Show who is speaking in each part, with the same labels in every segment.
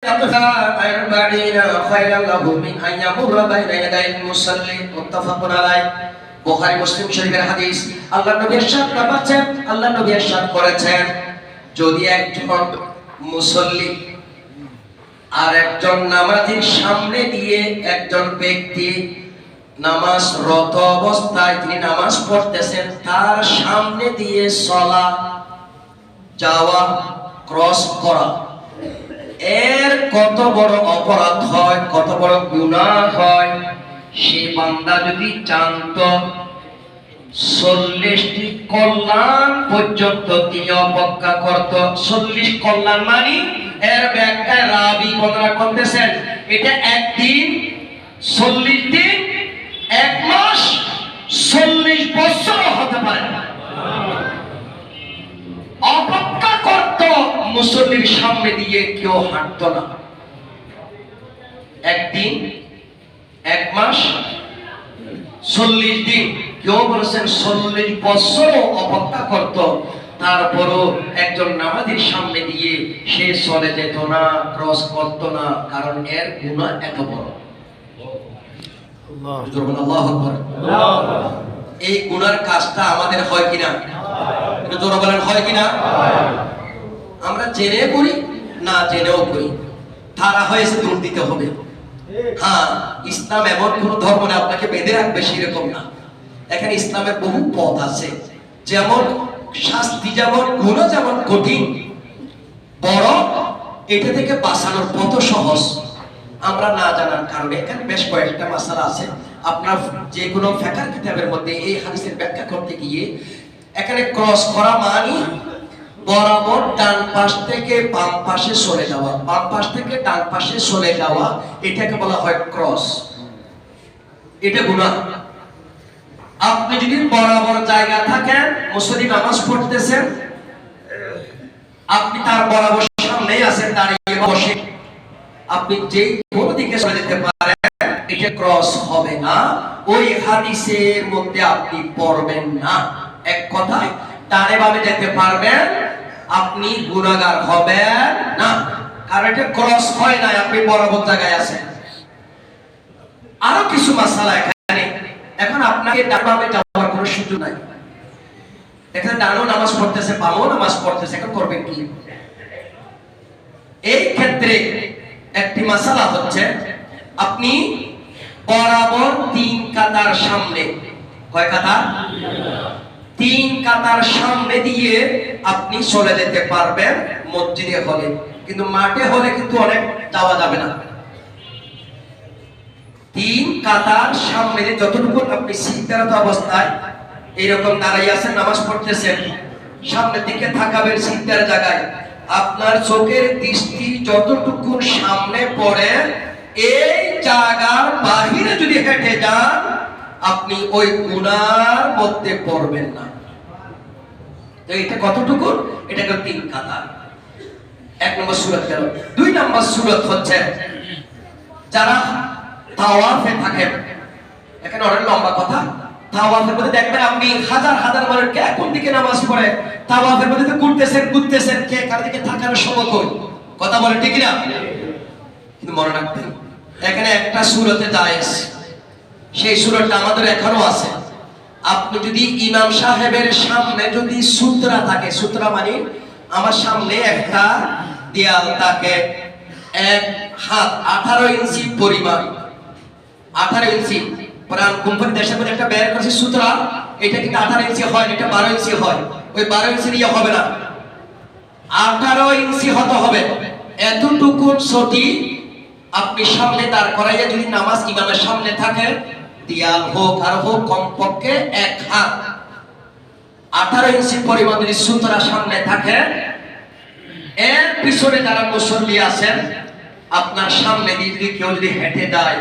Speaker 1: 40 خيرا له من أن يمر بين يدي المصلي متفق عليه বুখারী মুসলিম শরীফের হাদিস। আল্লাহর নবী ইরশাদ করেছেন, আল্লাহর নবী ইরশাদ করেছেন, যদি একজন মুসল্লি আর একজন নামাজীর সামনে দিয়ে একজন ব্যক্তি নামাজরত অবস্থায় তিনি নামাজ পড়তেছেন, তার সামনে দিয়ে চলা যাওয়া ক্রস করা, এর কত বড় অপরাধ হয়, কত বড় গুনাহ হয়। সে বান্দা যদি জানতো 40টি কল্যাণ পর্যন্ত তিনি অপেক্ষা করত। 40 কল্যাণ মানে এর ব্যাখ্যায় রাবি বর্ণনা করতেছেন, এটা একদিন, 40 দিন, 1 মাস, 40 বছর হতে পারে। অপেক্ষা করত, মুসল্লির সামনে দিয়ে কেউ হাঁটত না। একদিন, 1 মাস, 40 দিন, কেউ বলেছেন 40 বছর অপেক্ষা করত, তারপরও একজন নামাজীর সামনে দিয়ে সে চলে যেত না, ক্রস করত না, কারণ এর গুনাহ এত বড়। আল্লাহু আকবার। এই গুনার কাজটা আমাদের হয় কিনা? একটু জোরে বলেন, হয় কিনা? আমরা জেনে করি না জেনেও করি, তারা হয়েছে দূর দিতে হবে। হ্যাঁ, ইসলাম এমন কোন ধর্ম না আপনাকে বেঁধে রাখবে, সেরকম না। এখানে ইসলামের বহু পথ আছে, যেমন শাস্তি যেমন গুনাহ যেমন কঠিন বড়, এটা থেকে বাঁচানোর পথ সহজ। আমরা না জানার কারণে এখানে বেশ কয়েকটা মাসালা আছে। আপনার যে কোনো ফিকহ কিতাবের মধ্যে এই হাদিসের ব্যাখ্যা করতে গিয়ে এখানে ক্রস করা মানে বরাবর ডান পাশ থেকে বাম পাশে সরে যাওয়া, বাম পাশ থেকে ডান পাশে সরে যাওয়া, এটাকে বলা হয় ক্রস। এটা গুনাহ। আপনি যদি বরাবর জায়গা থাকেন, মুসল্লি নামাজ পড়তেছেন, আপনি তার বরাবর সামনেই আছেন, দাঁড়িয়ে বসে, আপনি যেই কোনো দিকে সরে যেতে পারেন, এটা ক্রস হবে না। ওই হাদিসের মধ্যে আপনি পড়বেন না। এক কথায় ডানে বামে যেতে পারবেন, আপনি গুনাহগার হবেন না, কারণ এটা ক্রস হয় না, আপনি বরাবর জায়গায় আছেন। আরো কিছু মাসালা এখানে। এখন আপনাকে ডান বামে যাওয়ার কোনো সুযোগ নাই। এখানে ডানও নামাজ পড়তেছে, বামও নামাজ পড়তেছে, এখন করবেন কি? এই ক্ষেত্রে একটি মাসালা হচ্ছে, আপনি বরাবর 3 কাতার সামনে, কয় কাতার? 3 কাতার সামনে দিয়ে আপনি চলে যেতে পারবেন মসজিদে হলে, কিন্তু মাঠে হলে কিন্তু অনেক যাওয়া যাবে না। 3 কাতার সামনে দিয়ে যতটুকু আপনি সিজদারত অবস্থায় এইরকম দাঁড়িয়ে আছেন, নামাজ পড়তেছেন, সামনের দিকে তাকাবেন সিজদার জায়গায়, আপনার চোখের দৃষ্টি যতটুকু সামনে পড়ে, এই জায়গার বাহিরে যদি হেঁটে যান, আপনি ওই গুনার মধ্যে পড়বেন না। তো এটা কতটুকু? এটা হলো 3 কাতার। 1 নম্বর সূরত গেল। 2 নম্বর সূরত হচ্ছে যারা তাওয়াফে থাকেন। এখানে অনেক লম্বা কথা। তাওয়াফের মধ্যে দেখবেন আপনি হাজার হাজার মানুষ কে কোন দিকে নামাজ পড়ে, তাওয়াফের মধ্যে ঘুরতেছেন, কে কার দিকে থাকার সময় কই, কথা বলে ঠিক না? কিন্তু মনে রাখবেন, এখানে একটা সূরতে জায়েজ, সেই সূরতটা আমাদের এখনো আছে। আপনি যদি ইমাম সাহেবের সামনে যদি সূত্রা থাকে, সূত্রা মানে আমার সামনে একটা দেয়াল থাকে, 1 হাত 18 ইঞ্চি পরিমাণ, 18 ইঞ্চি প্রাণ কোম্পানি দেশের মধ্যে একটা বের করেছে সূত্রা, এটা কিন্তু 18 ইঞ্চি হয়, এটা 12 ইঞ্চি হয়। ওই 12 ইঞ্চি দিয়ে হবে না, 18 ইঞ্চি হতে হবে। এতটুকু ছটি আপনি সামনে দাঁড় করাইয়া যদি নামাজ ইমামের সামনে থাকে, দেয়াল হোক আর হোক, কমপক্ষে 1 হাত 18 ইঞ্চি পরিমাণ যদি সূত্রা সামনে থাকে, এর পিছনে যারা মুসল্লি আছেন, আপনার সামনে দিয়ে যদি কেউ যদি হেঁটে যায়,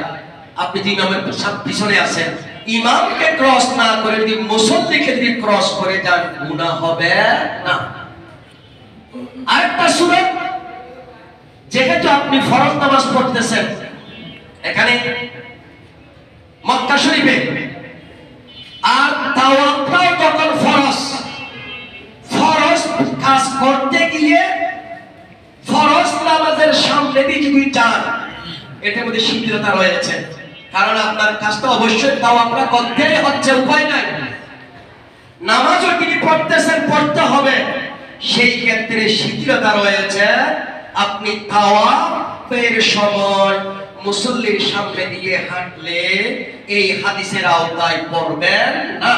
Speaker 1: আপনি যে ইমামের পিছনে আছেন, ইমামকে ক্রস না করে যদি মুসল্লিকে যদি ক্রস করে যান, গুনাহ হবে না। আরেকটা সূরত, যেহেতু আপনি ফরজ নামাজ পড়তেছেন, এখানে মক্কা শরীফে, আর তাওয়াফটাও যখন ফরজ কাজ করতে গিয়ে ফরজ নামাজের সামনে সামনে দিয়ে যদি যান, এটার মধ্যে শিথিলতা রয়েছে। কারণ আপনার কাজটা অবশ্যই তাও আমরা করতেই হচ্ছে, উপায় নাই। নামাজও তিনি পড়তেছেন, পড়তে হবে, সেই ক্ষেত্রে শিথিলতা রয়েছে। আপনি তাওয়াফের সময় মুসল্লির সামনে দিয়ে হাঁটলে এই হাদিসের আওতায় পড়বেন না।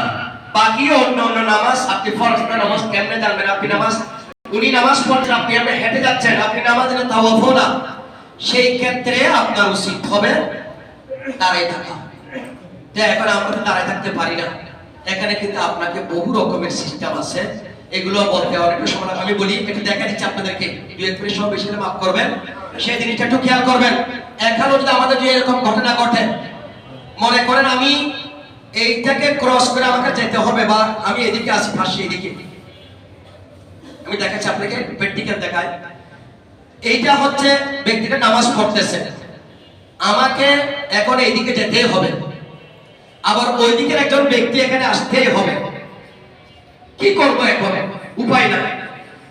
Speaker 1: বাকি অন্য অন্য নামাজ, আপনি ফরজ নামাজ কেমনে জানবেন? আপনি নামাজ, উনি নামাজ পড়ছেন, আপনি হেঁটে যাচ্ছেন, আপনি নামাজ না তাওয়াফও না, সেই ক্ষেত্রে আপনার উচিত হবে দাঁড়ায় থাকা। এখন আমরা তো দাঁড়ায় থাকতে পারি না, এখানে কিন্তু আপনাকে বহু রকমের সিস্টেম আছে, এগুলো বলতে অনেক সময় আমি বলি, একটু দেখা দিচ্ছি আপনাদেরকে, দুই এক মিনিট সব বেশি মাফ করবেন, সেই জিনিসটা একটু খেয়াল করবেন। এখানে যদি আমাদের যে এরকম ঘটনা ঘটে, মনে করেন আমি এইটাকে ক্রস করে আমাকে যেতে হবে, বা আমি এদিকে আসি ফাঁসি এদিকে, আমি দেখাচ্ছি আপনাকে, প্র্যাকটিক্যাল দেখাই। এইটা হচ্ছে ব্যক্তিটা নামাজ পড়তেছে, আমাকে এখন এইদিকে যেতেই হবে, আবার ওই দিকের একজন ব্যক্তি এখানে আসতেই হবে। কি করবো এখন? উপায় নাই।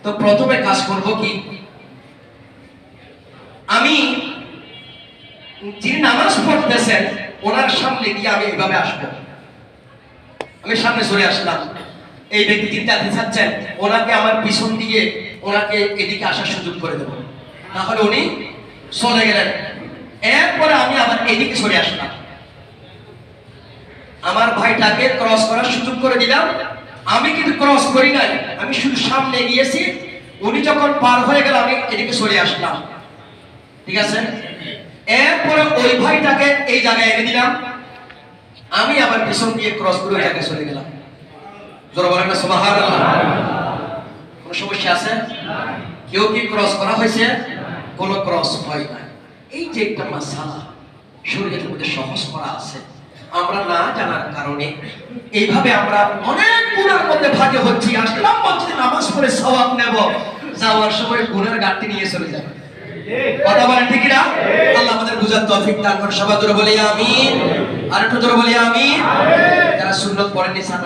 Speaker 1: তো প্রথমে কাজ করব কি, আমি যিনি নামাজ পড়তেছেন ওনার সামনে গিয়ে আমি এইভাবে আসবো। আমি সামনে সরে আসলাম, এই ব্যক্তি যিনি যেতে চাচ্ছেন ওনাকে আমার পিছন দিয়ে ওনাকে এদিকে আসার সুযোগ করে দেবো, তাহলে উনি চলে গেলেন। এরপরে আমি আবার এদিকে সরে আসলাম, আমার ভাইটাকে ক্রস করার সুযোগ করে দিলাম। আমি কিন্তু ক্রস করি নাই, আমি শুধু সামনে গিয়েছি, উনি যখন পার হয়ে গেল আমি এদিকে সরে আসলাম, ঠিক আছে? এরপরে ওই ভাইটাকে এই জায়গায় এনে দিলাম, আমি আবার পিছন দিয়ে ক্রস করে ওই জায়গায় চলে গেলাম। জোরে বলেন না সুবহানাল্লাহ। কোনো সমস্যা আছে? কেউ কি ক্রস করা হয়েছে? কোনো ক্রস হয় না। এই যে একটা মাসালা শরীয়তের মধ্যে সহজ করা আছে, আমরা না জানার কারণে এইভাবে আমরা অনেক গুনার মধ্যে ভাগে হচ্ছি। আসলাম মসজিদে নামাজ পড়ে সওয়াব নেব, যাওয়ার সময় গুনার গাঁটটি নিয়ে চলে যাবে। কথা বলেন ঠিক না? আল্লাহ আমাদের বুঝার তৌফিক দান করুন। সবাই জোরে বলি আমিন, আর একটু জোরে বলি আমিন। যারা সুন্নাত পড়েননি